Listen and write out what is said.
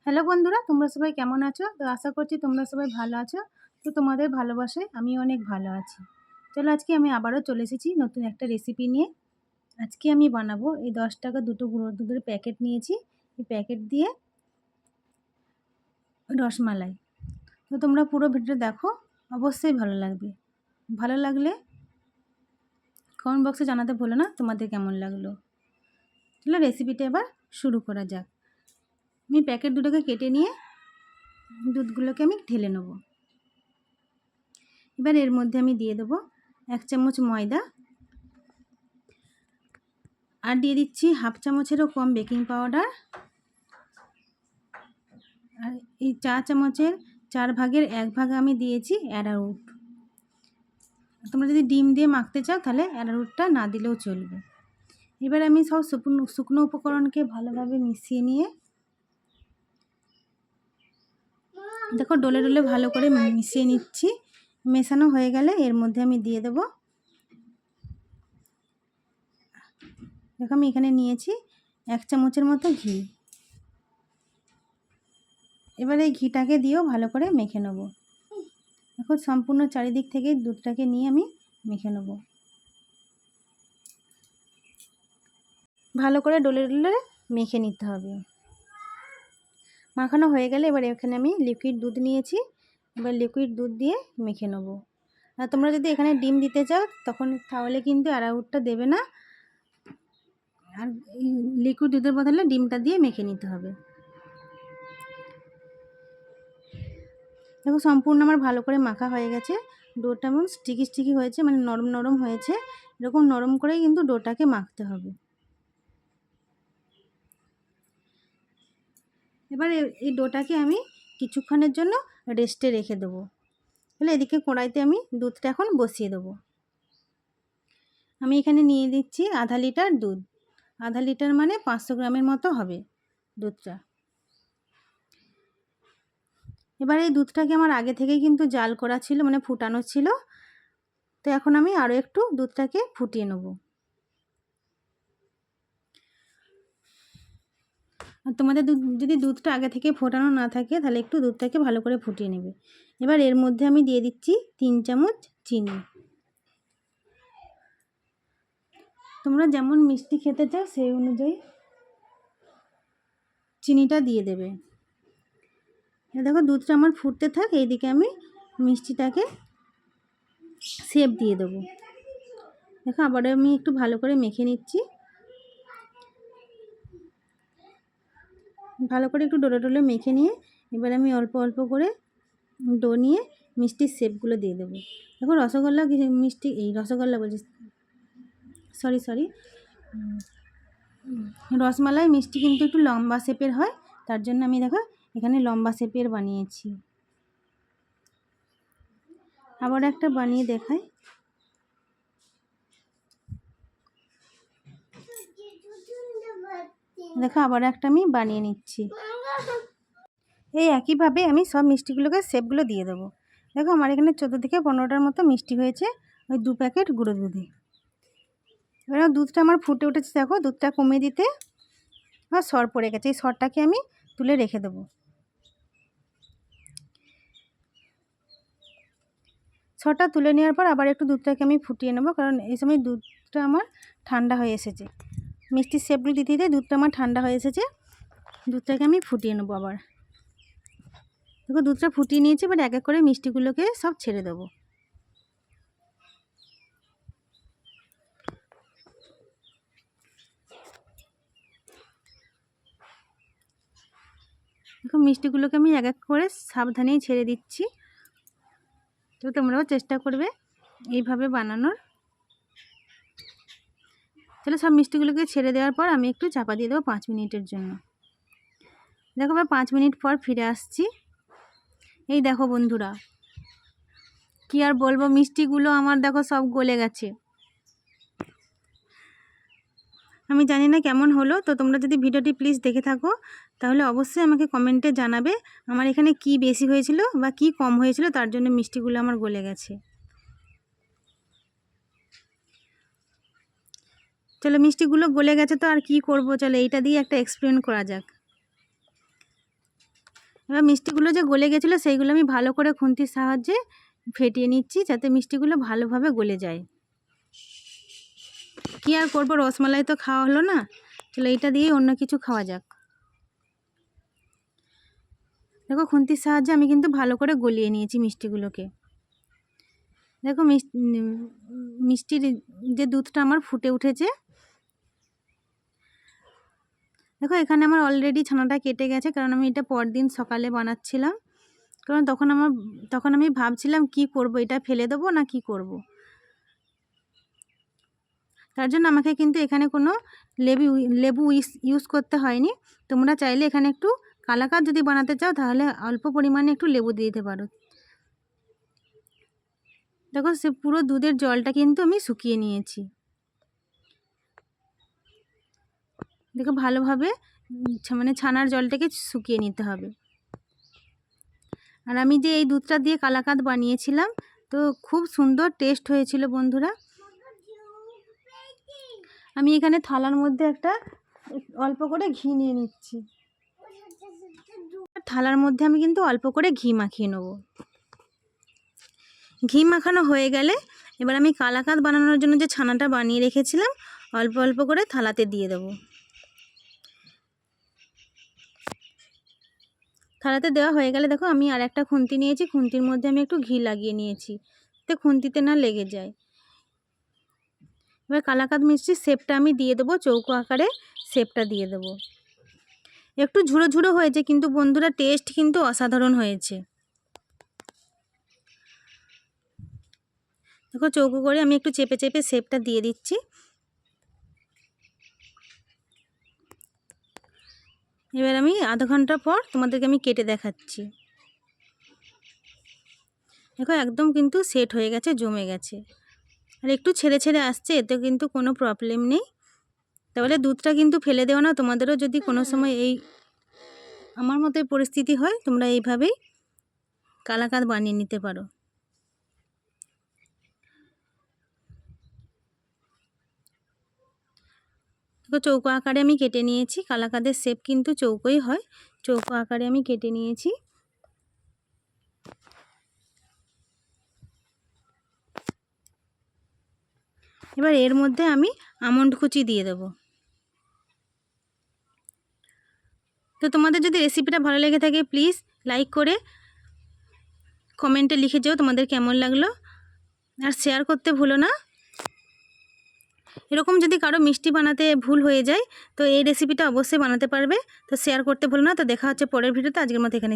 Hello বন্ধুরা, তোমরা সবাই কেমন আছো? তো আশা করছি তোমরা সবাই ভালো আছো। তো তোমাদের ভালোবাসায় আমি অনেক ভালো আছি। চলো আজকে আমি আবারও চলে এসেছি নতুন একটা রেসিপি নিয়ে। আজকে আমি বানাবো এই 10 টাকা দুটো গুঁড়ো দুধের প্যাকেট নিয়েছি। এই প্যাকেট দিয়ে রসমালাই। তো তোমরা পুরো ভিডিওটা দেখো, অবশ্যই ভালো লাগবে। ভালো লাগলে কমেন্ট বক্সে জানাতে ভুলো না তোমাদের কেমন লাগলো। চলো রেসিপিটা এবার শুরু করা যাক। আমি প্যাকেট দুটোকে কেটে নিয়ে দুধগুলোকে আমি ঢেলে নেবো। এবার এর মধ্যে আমি দিয়ে দেবো 1 চামচ ময়দা, আর দিয়ে দিচ্ছি হাফ চামচেরও কম বেকিং পাউডার, আর এই 4 চামচের 4 ভাগের 1 ভাগ আমি দিয়েছি অ্যারারুট। তোমরা যদি ডিম দিয়ে মাখতে চাও তাহলে অ্যারারুটটা না দিলেও চলবে। এবার আমি সব শুকনো উপকরণকে ভালোভাবে মিশিয়ে নিয়ে দেখো ডলে ডলে ভালো করে মিশিয়ে নিচ্ছি। মেশানো হয়ে গেলে এর মধ্যে আমি দিয়ে দেবো, দেখো আমি এখানে নিয়েছি 1 চামচের মতো ঘি। এবার এই ঘিটাকে দিয়েও ভালো করে মেখে নেব। দেখো সম্পূর্ণ চারিদিক থেকে দুধটাকে নিয়ে আমি মেখে নেব। ভালো করে ডলে ডলে মেখে নিতে হবে। মাখানো হয়ে গেলে এবার এখানে আমি লিকুইড দুধ নিয়েছি। এবার লিকুইড দুধ দিয়ে মেখে নেব। আর তোমরা যদি এখানে ডিম দিতে চাও তখন তাহলে কিন্তু অ্যারারুটটা দেবে না, আর লিকুইড দুধের বদলে ডিমটা দিয়ে মেখে নিতে হবে। দেখো সম্পূর্ণ আমার ভালো করে মাখা হয়ে গেছে। ডোটা এমন স্টিকি স্টিকি হয়েছে, মানে নরম নরম হয়েছে। এরকম নরম করেই কিন্তু ডোটাকে মাখতে হবে। এবার এই ডোটাকে আমি কিছুক্ষণের জন্য রেস্টে রেখে দেবো। তাহলে এদিকে কড়াইতে আমি দুধটা এখন বসিয়ে দেবো। আমি এখানে নিয়ে দিচ্ছি আধা লিটার দুধ। আধা লিটার মানে 500 গ্রামের মতো হবে দুধটা। এবার এই দুধটাকে আমার আগে থেকেই কিন্তু জাল করা ছিল, মানে ফুটানো ছিল। তো এখন আমি আরও একটু দুধটাকে ফুটিয়ে নেব। আর তোমাদের যদি দুধটা আগে থেকে ফোটানো না থাকে তাহলে একটু দুধটাকে ভালো করে ফুটিয়ে নেবে। এবার এর মধ্যে আমি দিয়ে দিচ্ছি 3 চামচ চিনি। তোমরা যেমন মিষ্টি খেতে চাও সেই অনুযায়ী চিনিটা দিয়ে দেবে। দেখো দুধটা আমার ফুটতে থাক, এইদিকে আমি মিষ্টিটাকে শেপ দিয়ে দেবো। দেখো আবার আমি একটু ভালো করে মেখে নিচ্ছি। ভালো করে একটু ডলে ডলে মেখে নিয়ে এবার আমি অল্প অল্প করে ডো নিয়ে মিষ্টির শেপগুলো দিয়ে দেবো। দেখো রসগোল্লা মিষ্টি, এই রসগোল্লা বলছি, সরি রসমালাই মিষ্টি কিন্তু একটু লম্বা শেপের হয়, তার জন্য আমি দেখো এখানে লম্বা শেপের বানিয়েছি। আবার একটা বানিয়ে দেখাই। দেখো আবার একটা আমি বানিয়ে নিচ্ছি। এই একইভাবে আমি সব মিষ্টিগুলোকে শেপগুলো দিয়ে দেবো। দেখো আমার এখানে 14 থেকে 15টার মতো মিষ্টি হয়েছে ওই 2 প্যাকেট গুঁড়ো দুধে। এবার দুধটা আমার ফুটে উঠেছে, দেখো দুধটা কমিয়ে দিতে আর সর পড়ে গেছে। এই সরটাকে আমি তুলে রেখে দেবো। সরটা তুলে নেওয়ার পর আবার একটু দুধটাকে আমি ফুটিয়ে নেবো, কারণ এই সময় দুধটা আমার ঠান্ডা হয়ে এসেছে। মিষ্টির শেপগুলো দিতে দিতে দুধটা আমার ঠান্ডা হয়ে এসেছে। দুধটাকে আমি ফুটিয়ে নেবো আবার। দেখো দুধটা ফুটিয়ে নিয়েছি, এবার এক এক করে মিষ্টিগুলোকে সব ছেড়ে দেবো। দেখো মিষ্টিগুলোকে আমি এক এক করে সাবধানেই ছেড়ে দিচ্ছি। তো তোমরাও চেষ্টা করবে এইভাবে বানানোর। তাহলে সব মিষ্টিগুলোকে ছেড়ে দেওয়ার পর আমি একটু চাপা দিয়ে দেবো 5 মিনিটের জন্য। দেখো আবার 5 মিনিট পর ফিরে আসছি। এই দেখো বন্ধুরা, কি আর বলবো, মিষ্টিগুলো আমার দেখো সব গলে গেছে। আমি জানি না কেমন হলো। তো তোমরা যদি ভিডিওটি প্লিজ দেখে থাকো তাহলে অবশ্যই আমাকে কমেন্টে জানাবে আমার এখানে কি বেশি হয়েছিল বা কি কম হয়েছিল, তার জন্য মিষ্টিগুলো আমার গলে গেছে। চলো মিষ্টিগুলো গলে গেছে তো আর কি করব, চলো এইটা দিয়ে একটা এক্সপেরিমেন্ট করা যাক। এবার মিষ্টিগুলো যে গলে গেছিলো সেইগুলো আমি ভালো করে খুন্তির সাহায্যে ফেটিয়ে নিচ্ছি, যাতে মিষ্টিগুলো ভালোভাবে গলে যায়। কী আর করবো, রসমালাই তো খাওয়া হলো না, চলো এইটা দিয়ে অন্য কিছু খাওয়া যাক। দেখো খুন্তির সাহায্যে আমি কিন্তু ভালো করে গলিয়ে নিয়েছি মিষ্টিগুলোকে। দেখো মিষ্টির যে দুধটা আমার ফুটে উঠেছে। দেখো এখানে আমার অলরেডি ছানাটা কেটে গেছে, কারণ আমি এটা পরদিন সকালে বানাচ্ছিলাম। কারণ তখন আমি ভাবছিলাম কি করব, এটা ফেলে দেবো না কি করব। তার জন্য আমাকে কিন্তু এখানে কোনো লেবু ইউজ করতে হয়নি। তোমরা চাইলে এখানে একটু কালাকাঁদ যদি বানাতে চাও তাহলে অল্প পরিমাণে একটু লেবু দিয়ে দিতে পারো। দেখো সে পুরো দুধের জলটা কিন্তু আমি শুকিয়ে নিয়েছি। দেখো ভালোভাবে মানে ছানার জলটাকে শুকিয়ে নিতে হবে। আর আমি যে এই দুধটা দিয়ে কালাকাঁদ বানিয়েছিলাম, তো খুব সুন্দর টেস্ট হয়েছিল বন্ধুরা। আমি এখানে থালার মধ্যে একটা অল্প করে ঘি নিয়ে নিচ্ছি। থালার মধ্যে আমি কিন্তু অল্প করে ঘি মাখিয়ে নেব। ঘি মাখানো হয়ে গেলে এবার আমি কালাকাঁদ বানানোর জন্য যে ছানাটা বানিয়ে রেখেছিলাম অল্প অল্প করে থালাতে দিয়ে দেবো। থালাতে দেওয়া হয়ে গেলে দেখো আমি আর একটা খুন্তি নিয়েছি, খুন্তির মধ্যে আমি একটু ঘি লাগিয়ে নিয়েছি যাতে খুন্তিতে না লেগে যায়। এবার কালাকাঁদ মিষ্টির শেপটা আমি দিয়ে দেবো, চৌকো আকারে শেপটা দিয়ে দেবো। একটু ঝুড়ো ঝুড়ো হয়েছে কিন্তু বন্ধুরা টেস্ট কিন্তু অসাধারণ হয়েছে। দেখো চৌকো করে আমি একটু চেপে চেপে শেপটা দিয়ে দিচ্ছি। এবার আমি আধা ঘন্টা পর তোমাদেরকে আমি কেটে দেখাচ্ছি। দেখো একদম কিন্তু সেট হয়ে গেছে, জমে গেছে, আর একটু ছেড়ে ছেড়ে আসছে, এতে কিন্তু কোনো প্রবলেম নেই। তাহলে দুধটা কিন্তু ফেলে দেওয়া না। তোমাদেরও যদি কোনো সময় এই আমার মতো পরিস্থিতি হয়, তোমরা এইভাবেই কালাকাঁদ বানিয়ে নিতে পারো। দেখো চৌকো আকারে আমি কেটে নিয়েছি, কালাকাঁদের শেপ কিন্তু চৌকোই হয়। চৌকো আকারে আমি কেটে নিয়েছি। এবার এর মধ্যে আমি আমন্ড কুচি দিয়ে দেবো। তো তোমাদের যদি রেসিপিটা ভালো লেগে থাকে প্লিজ লাইক করে কমেন্টে লিখে যাও তোমাদের কেমন লাগলো, আর শেয়ার করতে ভুলো না। এরকম যদি কারো মিষ্টি বানাতে ভুল হয়ে যায় তো এই রেসিপিটা অবশ্যই বানাতে পারবে। তো শেয়ার করতে ভুলো না। তো দেখা হচ্ছে পরের ভিডিওতে, আজকের মতো এখানে।